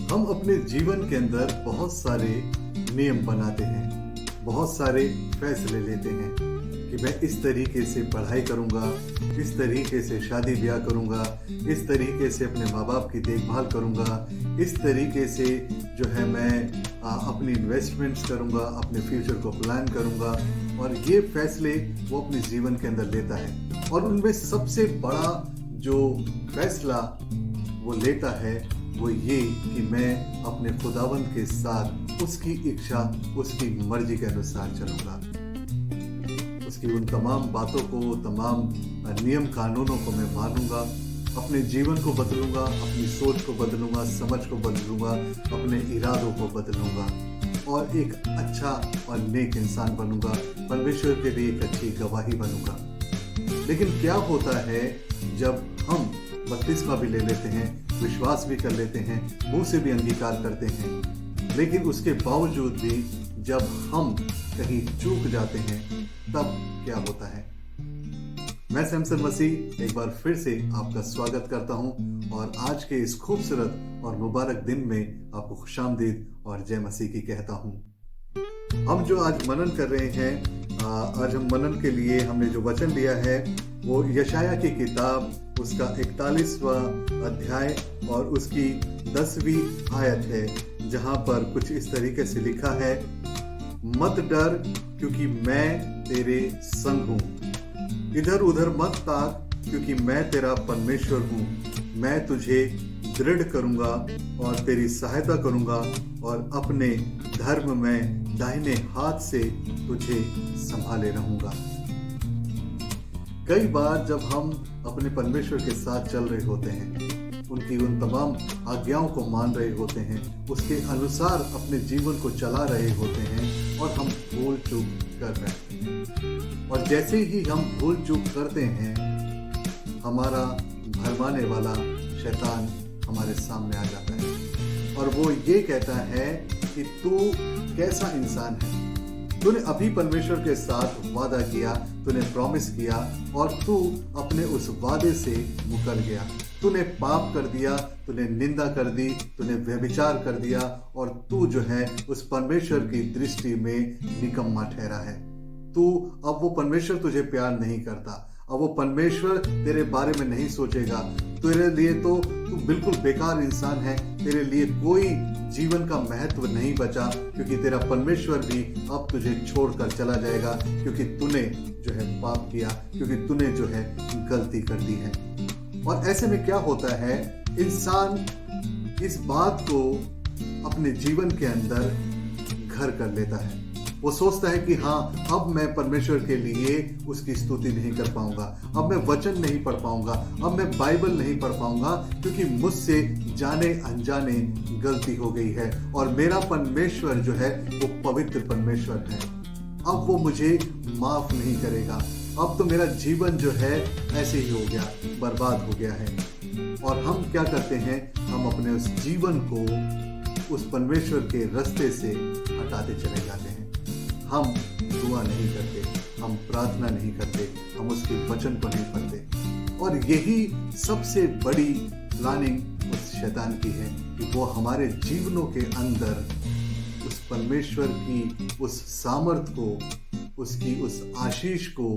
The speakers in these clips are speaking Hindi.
हम अपने जीवन के अंदर बहुत सारे नियम बनाते हैं, बहुत सारे फैसले लेते हैं कि मैं इस तरीके से पढ़ाई करूंगा, इस तरीके से शादी ब्याह करूंगा, इस तरीके से अपने माँ बाप की देखभाल करूंगा, इस तरीके से जो है मैं अपनी इन्वेस्टमेंट्स करूंगा, अपने फ्यूचर को प्लान करूंगा। और ये फैसले वो अपने जीवन के अंदर लेता है और उनमें सबसे बड़ा जो फैसला वो लेता है वो ये कि मैं अपने खुदावंद के साथ उसकी इच्छा, उसकी मर्जी के अनुसार चलूंगा। उसकी उन तमाम बातों को, तमाम नियम कानूनों को मैं मानूंगा, अपने जीवन को बदलूंगा, अपनी सोच को बदलूंगा, समझ को बदलूंगा, अपने इरादों को बदलूंगा और एक अच्छा और नेक इंसान बनूंगा, परमेश्वर के लिए एक अच्छी गवाही बनूंगा। लेकिन क्या होता है जब हम बपतिस्मा भी ले लेते हैं, विश्वास भी कर लेते हैं, मुंह से भी अंगीकार करते हैं, लेकिन उसके बावजूद भी जब हम कहीं चूक जाते हैं तब क्या होता है? मैं सैमसन मसीह एक बार फिर से आपका स्वागत करता हूं और आज के इस खूबसूरत और मुबारक दिन में आपको खुशामदीद और जय मसीह की कहता हूं। हम जो आज मनन कर रहे हैं, आज हम मनन के लिए हमने जो वचन लिया है वो यशाया की किताब उसका 41वां अध्याय और उसकी 10वीं आयत है, जहां पर कुछ इस तरीके से लिखा है, मत डर क्योंकि मैं तेरे संग हूं, इधर उधर मत ताक क्योंकि मैं तेरा परमेश्वर हूं, मैं तुझे दृढ़ करूंगा और तेरी सहायता करूंगा और अपने धर्म में दाहिने हाथ से तुझे संभाले रहूंगा। कई बार जब हम अपने परमेश्वर के साथ चल रहे होते हैं, उनकी उन तमाम आज्ञाओं को मान रहे होते हैं, उसके अनुसार अपने जीवन को चला रहे होते हैं और हम भूल चूक कर रहे हैं। और जैसे ही हम भूल चूक करते हैं, हमारा भरमाने वाला शैतान हमारे सामने आ जाता है और वो ये कहता है कि तू कैसा इंसान है, तूने अभी परमेश्वर के साथ वादा किया, तूने प्रॉमिस किया और तू अपने उस वादे से मुकर गया, तूने पाप कर दिया, तूने निंदा कर दी, तूने व्यभिचार कर दिया और तू जो है उस परमेश्वर की दृष्टि में निकम्मा ठहरा है। तू अब वो परमेश्वर तुझे प्यार नहीं करता, अब वो परमेश्वर तेरे बारे में नहीं सोचेगा, तेरे लिए तो तू बिल्कुल बेकार इंसान है, तेरे लिए कोई जीवन का महत्व नहीं बचा क्योंकि तेरा परमेश्वर भी अब तुझे छोड़कर चला जाएगा क्योंकि तूने जो है पाप किया, क्योंकि तूने जो है गलती कर दी है। और ऐसे में क्या होता है, इंसान इस बात को अपने जीवन के अंदर घर कर लेता है। वो सोचता है कि हाँ, अब मैं परमेश्वर के लिए उसकी स्तुति नहीं कर पाऊंगा, अब मैं वचन नहीं पढ़ पाऊंगा, अब मैं बाइबल नहीं पढ़ पाऊंगा क्योंकि मुझसे जाने अनजाने गलती हो गई है और मेरा परमेश्वर जो है वो पवित्र परमेश्वर है, अब वो मुझे माफ नहीं करेगा, अब तो मेरा जीवन जो है ऐसे ही हो गया, बर्बाद हो गया है। और हम क्या करते हैं, हम अपने उस जीवन को उस परमेश्वर के रास्ते से हटाते चले जाते हैं। हम दुआ नहीं करते, हम प्रार्थना नहीं करते, हम उसके वचन को नहीं पढ़ते। और यही सबसे बड़ी प्लानिंग उस शैतान की है कि वो हमारे जीवनों के अंदर उस परमेश्वर की उस सामर्थ को, उसकी उस आशीष को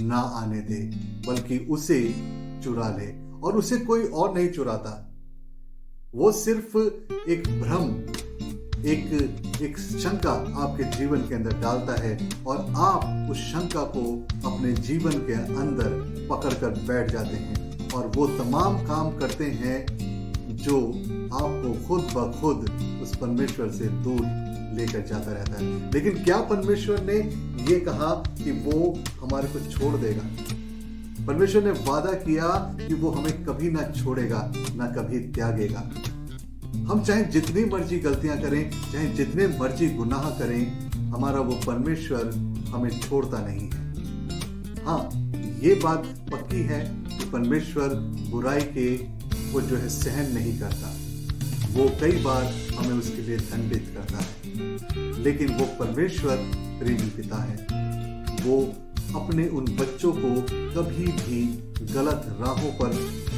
ना आने दे, बल्कि उसे चुरा ले। और उसे कोई और नहीं चुराता, वो सिर्फ एक भ्रम, एक शंका आपके जीवन के अंदर डालता है और आप उस शंका को अपने जीवन के अंदर पकड़कर बैठ जाते हैं और वो तमाम काम करते हैं जो आपको खुद ब खुद उस परमेश्वर से दूर लेकर जाता रहता है। लेकिन क्या परमेश्वर ने ये कहा कि वो हमारे को छोड़ देगा? परमेश्वर ने वादा किया कि वो हमें कभी ना छोड़ेगा, ना कभी त्यागेगा। हम चाहे जितनी मर्जी गलतियां करें, चाहे जितने मर्जी गुनाह करें, हमारा वो परमेश्वर हमें छोड़ता नहीं है। हाँ, ये बात पक्की है कि परमेश्वर बुराई के वो जो है सहन नहीं करता, वो कई बार हमें उसके लिए दंडित करता है, लेकिन वो परमेश्वर प्रेमी पिता है। वो अपने उन बच्चों को कभी भी गलत राहों पर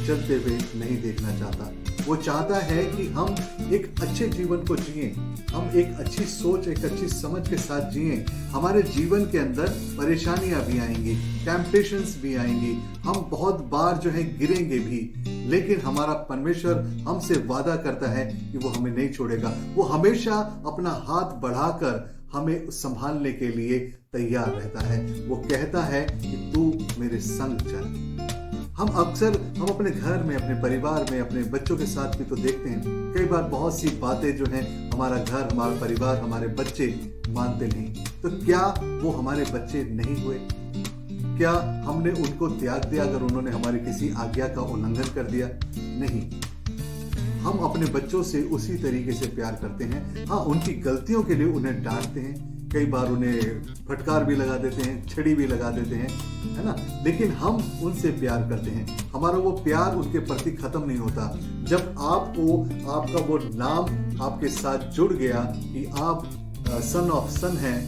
जलते हुए नहीं देखना चाहता। वो चाहता है कि हम एक अच्छे जीवन को जिएं, हम एक अच्छी सोच, एक अच्छी समझ के साथ जिएं। हमारे जीवन के अंदर परेशानियां भी आएंगी, टेम्पटेशंस भी आएंगी, हम बहुत बार जो है गिरेंगे भी, लेकिन हमारा परमेश्वर हमसे वादा करता है कि वो हमें नहीं छोड़ेगा। वो हमेशा अपना हाथ बढ़ाकर हमें संभालने के लिए तैयार रहता है। वो कहता है कि तू मेरे संग चल। हम अपने घर में, अपने परिवार में, अपने बच्चों के साथ भी तो देखते हैं, कई बार बहुत सी बातें जो हैं हमारा घर, हमारा परिवार, हमारे बच्चे मानते नहीं। तो क्या वो हमारे बच्चे नहीं हुए? क्या हमने उनको त्याग दिया अगर उन्होंने हमारी किसी आज्ञा का उल्लंघन कर दिया? नहीं, हम अपने बच्चों से उसी तरीके से प्यार करते हैं। हाँ, उनकी गलतियों के लिए उन्हें डांटते हैं, कई बार उन्हें फटकार भी लगा देते हैं, छड़ी भी लगा देते हैं, है ना, लेकिन हम उनसे प्यार करते हैं। हमारा वो प्यार उनके प्रति खत्म नहीं होता। जब आपका वो नाम आपके साथ जुड़ गया कि आप सन ऑफ सन हैं,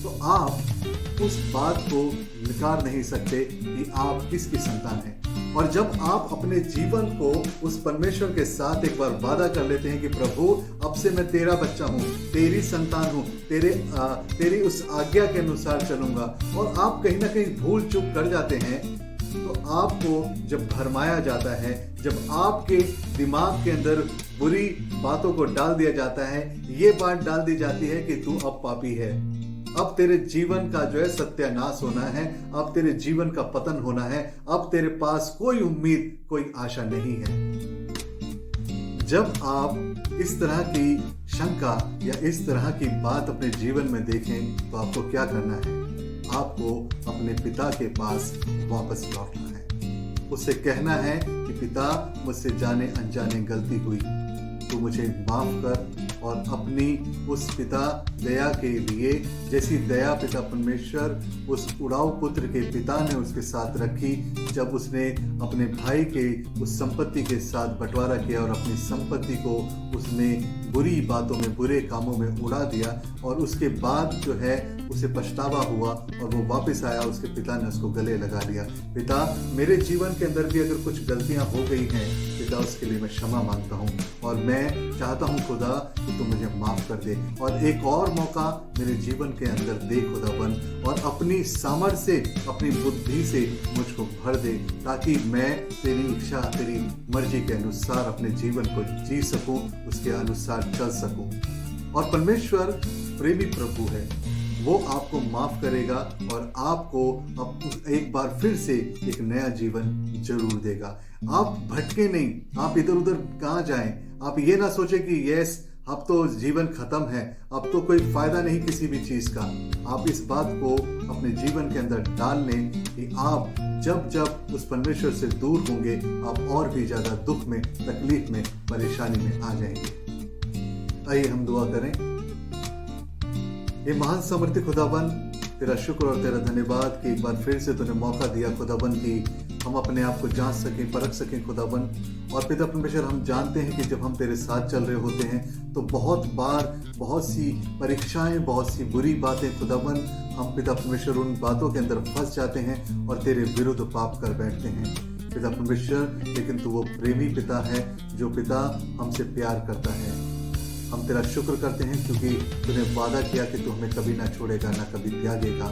तो आप उस बात को निकार नहीं सकते कि आप किसकी संतान हैं। और जब आप अपने जीवन को उस परमेश्वर के साथ एक बार वादा कर लेते हैं कि प्रभु, अब से मैं तेरा बच्चा हूँ, तेरी संतान हूँ, तेरी उस आज्ञा के अनुसार चलूंगा, और आप कहीं ना कहीं भूल चूक कर जाते हैं, तो आपको जब भरमाया जाता है, जब आपके दिमाग के अंदर बुरी बातों को डाल दिया जाता है, ये बात डाल दी जाती है कि तू अब पापी है, अब तेरे जीवन का जो है सत्यानाश होना है, अब तेरे जीवन का पतन होना है, अब तेरे पास कोई उम्मीद, कोई आशा नहीं है। जब आप इस तरह की शंका या इस तरह की बात अपने जीवन में देखें, तो आपको क्या करना है? आपको अपने पिता के पास वापस लौटना है। उससे कहना है कि पिता, मुझसे जाने अनजाने गलती हुई, तू मुझे माफ कर, और अपनी उस पिता दया के लिए, जैसी दया पिता परमेश्वर उस उड़ाऊ पुत्र के पिता ने उसके साथ रखी, जब उसने अपने भाई के उस संपत्ति के साथ बंटवारा किया और अपनी संपत्ति को उसने बुरी बातों में, बुरे कामों में उड़ा दिया, और उसके बाद जो है उसे पछतावा हुआ और वो वापस आया, उसके पिता ने उसको गले लगा लिया। पिता, मेरे जीवन के अंदर भी अगर कुछ गलतियां हो गई हैं, पिता, उसके लिए मैं क्षमा मांगता हूँ, और मैं चाहता हूँ खुदा कि तू मुझे माफ कर दे, और एक और मौका मेरे जीवन के अंदर दे खुदावन, और अपनी सामर्थ्य से, अपनी बुद्धि से मुझको भर दे, ताकि मैं तेरी इच्छा, तेरी मर्जी के अनुसार अपने जीवन को जी सकूं, उसके अनुसार चल सकूं। और परमेश्वर प्रेमी प्रभु है, वो आपको माफ करेगा और आपको एक बार फिर से एक नया जीवन जरूर देगा। आप भटके नहीं, आप इधर उधर कहाँ जाएं। आप ये ना सोचें कि यस, अब तो जीवन खत्म है, अब तो कोई फायदा नहीं किसी भी चीज का। आप इस बात को अपने जीवन के अंदर डाल लें कि आप जब जब उस परमेश्वर से दूर होंगे, आप और भी ज्यादा दुख में, तकलीफ में, परेशानी में आ जाएंगे। आइए हम दुआ करें। ये महान समर्थी खुदावन, तेरा शुक्र और तेरा धन्यवाद कि एक बार फिर से तूने मौका दिया खुदावन कि हम अपने आप को जांच सकें, परख सकें खुदावन। और पिता परमेश्वर, हम जानते हैं कि जब हम तेरे साथ चल रहे होते हैं तो बहुत बार बहुत सी परीक्षाएं, बहुत सी बुरी बातें खुदावन, हम पिता परमेश्वर उन बातों के अंदर फंस जाते हैं और तेरे विरुद्ध पाप कर बैठते हैं पिता परमेश्वर। लेकिन तू वो प्रेमी पिता है जो पिता हमसे प्यार करता है। हम तेरा शुक्र करते हैं क्योंकि तूने वादा किया कि तू हमें कभी ना छोड़ेगा, ना कभी त्यागेगा।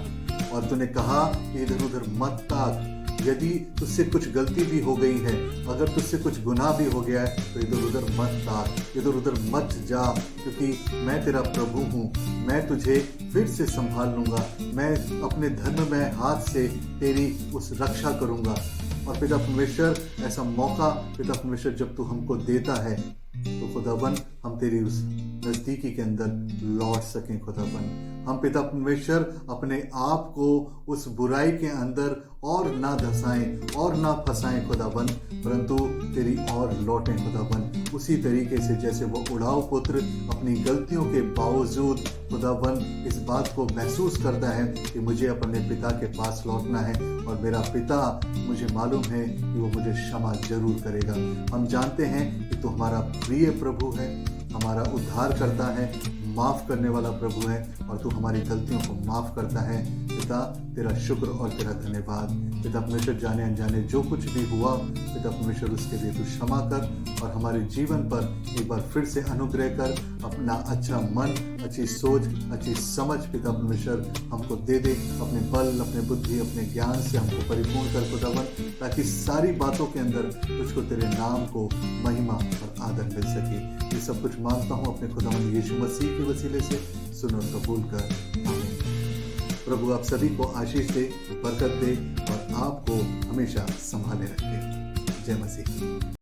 और तूने कहा कि इधर उधर मत ताक, यदि तुझसे कुछ गलती भी हो गई है, अगर तुझसे कुछ गुनाह भी हो गया है, तो इधर उधर मत ताक, इधर उधर मत जा, क्योंकि मैं तेरा प्रभु हूँ। मैं तुझे फिर से संभाल लूंगा, मैं अपने धर्ममय हाथ से तेरी उस रक्षा करूंगा। और पिता परमेश्वर, ऐसा मौका पिता परमेश्वर जब तू हमको देता है, तो खुदावन हम तेरी उस नजदीकी के अंदर लौट सकें खुदावन। हम पिता परमेश्वर अपने आप को उस बुराई के अंदर और ना धसाएं और ना फंसाएं खुदावन, परंतु तेरी और लौटें खुदावन। उसी तरीके से जैसे वो उड़ाऊ पुत्र अपनी गलतियों के बावजूद खुदावन इस बात को महसूस करता है कि मुझे अपने पिता के पास लौटना है, और मेरा पिता, मुझे मालूम है कि वो मुझे क्षमा जरूर करेगा। हम जानते हैं कि तू हमारा प्रिय प्रभु है, हमारा उद्धार करता है, माफ करने वाला प्रभु है, और तू हमारी गलतियों को माफ करता है। पिता, तेरा शुक्र और तेरा धन्यवाद। पिता परमेश्वर, जाने अनजाने जो कुछ भी हुआ पिता परमेश्वर, उसके लिए तू क्षमा कर और हमारे जीवन पर एक बार फिर से अनुग्रह कर। अपना अच्छा मन, अच्छी सोच, अच्छी समझ पिता परमेश्वर हमको दे दे। अपने बल, अपने बुद्धि, अपने ज्ञान से हमको परिपूर्ण कर खुदावन, ताकि सारी बातों के अंदर तुझको, तेरे नाम को महिमा और आदर मिल सके। ये सब कुछ मांगता हूँ अपने खुदावन यीशु मसीह के वसीले से, सुन और कबूल कर। आमीन। प्रभु आप सभी को आशीष दे, बरकत दे और आपको हमेशा संभाले रखे। जय मसीह।